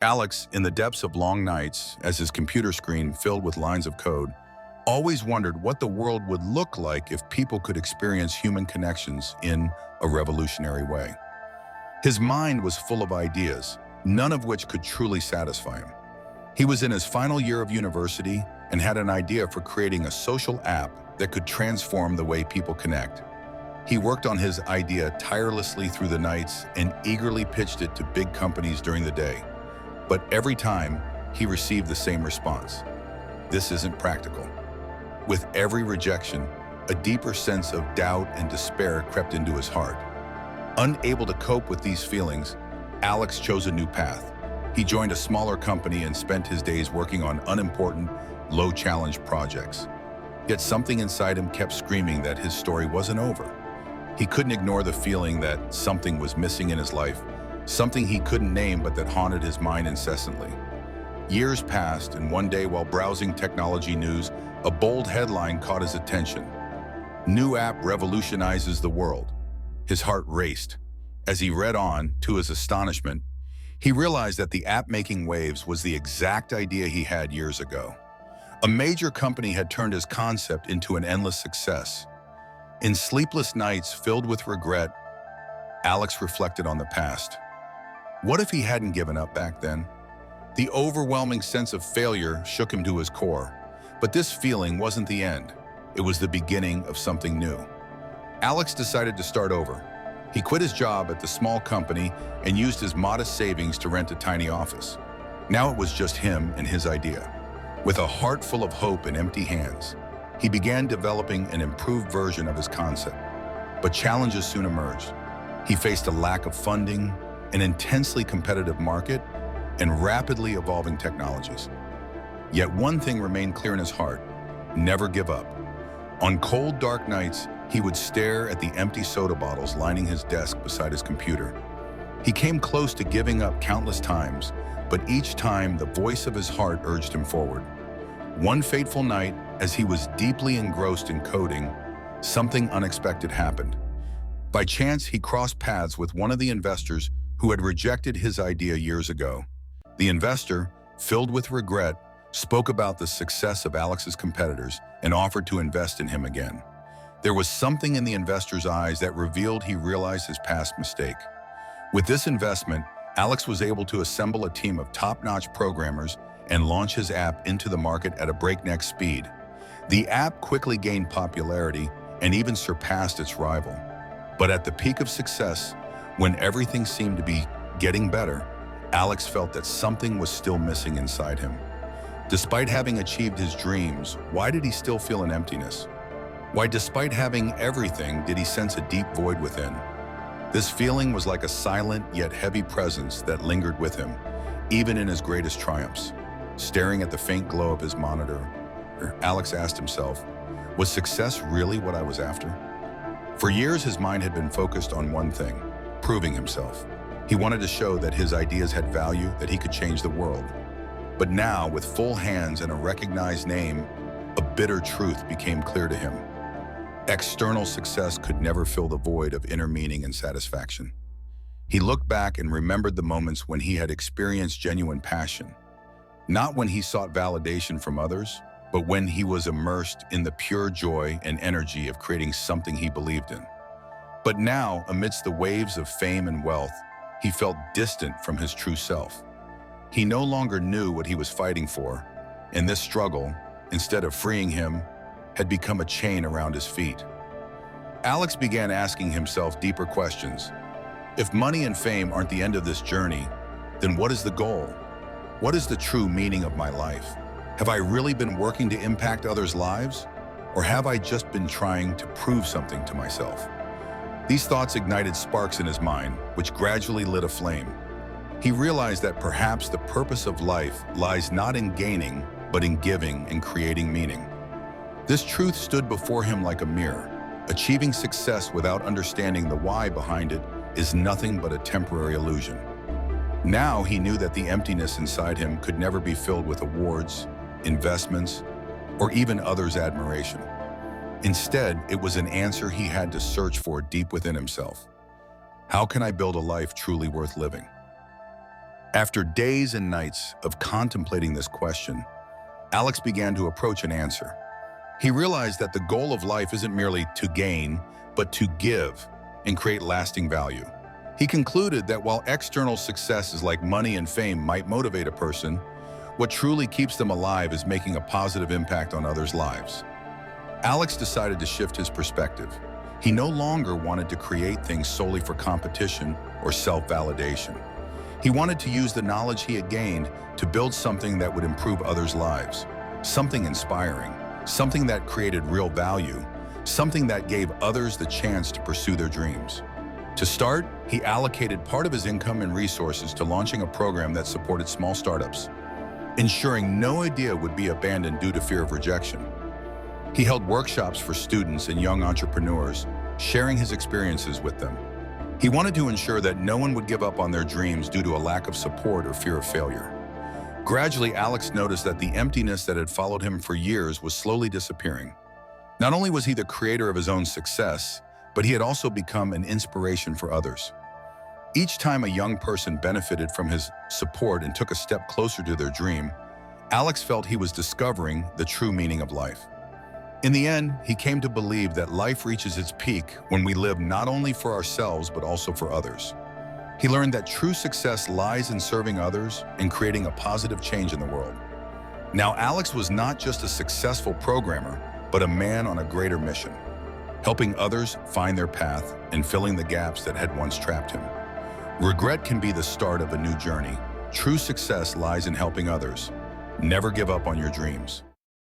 Alex, in the depths of long nights, as his computer screen filled with lines of code, always wondered what the world would look like if people could experience human connections in a revolutionary way. His mind was full of ideas, none of which could truly satisfy him. He was in his final year of university and had an idea for creating a social app that could transform the way people connect. He worked on his idea tirelessly through the nights and eagerly pitched it to big companies during the day. But every time, he received the same response: "This isn't practical." With every rejection, a deeper sense of doubt and despair crept into his heart. Unable to cope with these feelings, Alex chose a new path. He joined a smaller company and spent his days working on unimportant, low-challenge projects. Yet something inside him kept screaming that his story wasn't over. He couldn't ignore the feeling that something was missing in his life, something he couldn't name but that haunted his mind incessantly. Years passed, and one day while browsing technology news, a bold headline caught his attention: "New app revolutionizes the world." His heart raced. As he read on, to his astonishment, he realized that the app making waves was the exact idea he had years ago. A major company had turned his concept into an endless success. In sleepless nights filled with regret, Alex reflected on the past. What if he hadn't given up back then? The overwhelming sense of failure shook him to his core. But this feeling wasn't the end. It was the beginning of something new. Alex decided to start over. He quit his job at the small company and used his modest savings to rent a tiny office. Now it was just him and his idea. With a heart full of hope and empty hands, he began developing an improved version of his concept. But challenges soon emerged. He faced a lack of funding, an intensely competitive market, and rapidly evolving technologies. Yet one thing remained clear in his heart: never give up. On cold, dark nights, he would stare at the empty soda bottles lining his desk beside his computer. He came close to giving up countless times, but each time the voice of his heart urged him forward. One fateful night, as he was deeply engrossed in coding, something unexpected happened. By chance, he crossed paths with one of the investors who had rejected his idea years ago. The investor, filled with regret, spoke about the success of Alex's competitors and offered to invest in him again. There was something in the investor's eyes that revealed he realized his past mistake. With this investment, Alex was able to assemble a team of top-notch programmers and launch his app into the market at a breakneck speed. The app quickly gained popularity and even surpassed its rival. But at the peak of success, when everything seemed to be getting better, Alex felt that something was still missing inside him. Despite having achieved his dreams, why did he still feel an emptiness? Why, despite having everything, did he sense a deep void within? This feeling was like a silent yet heavy presence that lingered with him, even in his greatest triumphs. Staring at the faint glow of his monitor, Alex asked himself, was success really what I was after? For years, his mind had been focused on one thing: proving himself. He wanted to show that his ideas had value, that he could change the world. But now, with full hands and a recognized name, a bitter truth became clear to him. External success could never fill the void of inner meaning and satisfaction. He looked back and remembered the moments when he had experienced genuine passion. Not when he sought validation from others, but when he was immersed in the pure joy and energy of creating something he believed in. But now, amidst the waves of fame and wealth, he felt distant from his true self. He no longer knew what he was fighting for, and this struggle, instead of freeing him, had become a chain around his feet. Alex began asking himself deeper questions. If money and fame aren't the end of this journey, then what is the goal? What is the true meaning of my life? Have I really been working to impact others' lives? Or have I just been trying to prove something to myself? These thoughts ignited sparks in his mind, which gradually lit a flame. He realized that perhaps the purpose of life lies not in gaining, but in giving and creating meaning. This truth stood before him like a mirror. Achieving success without understanding the why behind it is nothing but a temporary illusion. Now he knew that the emptiness inside him could never be filled with awards, investments, or even others' admiration. Instead, it was an answer he had to search for deep within himself. How can I build a life truly worth living? After days and nights of contemplating this question, Alex began to approach an answer. He realized that the goal of life isn't merely to gain, but to give and create lasting value. He concluded that while external successes like money and fame might motivate a person, what truly keeps them alive is making a positive impact on others' lives. Alex decided to shift his perspective. He no longer wanted to create things solely for competition or self-validation. He wanted to use the knowledge he had gained to build something that would improve others' lives, something inspiring, something that created real value, something that gave others the chance to pursue their dreams. To start, he allocated part of his income and resources to launching a program that supported small startups, ensuring no idea would be abandoned due to fear of rejection. He held workshops for students and young entrepreneurs, sharing his experiences with them. He wanted to ensure that no one would give up on their dreams due to a lack of support or fear of failure. Gradually, Alex noticed that the emptiness that had followed him for years was slowly disappearing. Not only was he the creator of his own success, but he had also become an inspiration for others. Each time a young person benefited from his support and took a step closer to their dream, Alex felt he was discovering the true meaning of life. In the end, he came to believe that life reaches its peak when we live not only for ourselves but also for others. He learned that true success lies in serving others and creating a positive change in the world. Now, Alex was not just a successful programmer, but a man on a greater mission, helping others find their path and filling the gaps that had once trapped him. Regret can be the start of a new journey. True success lies in helping others. Never give up on your dreams.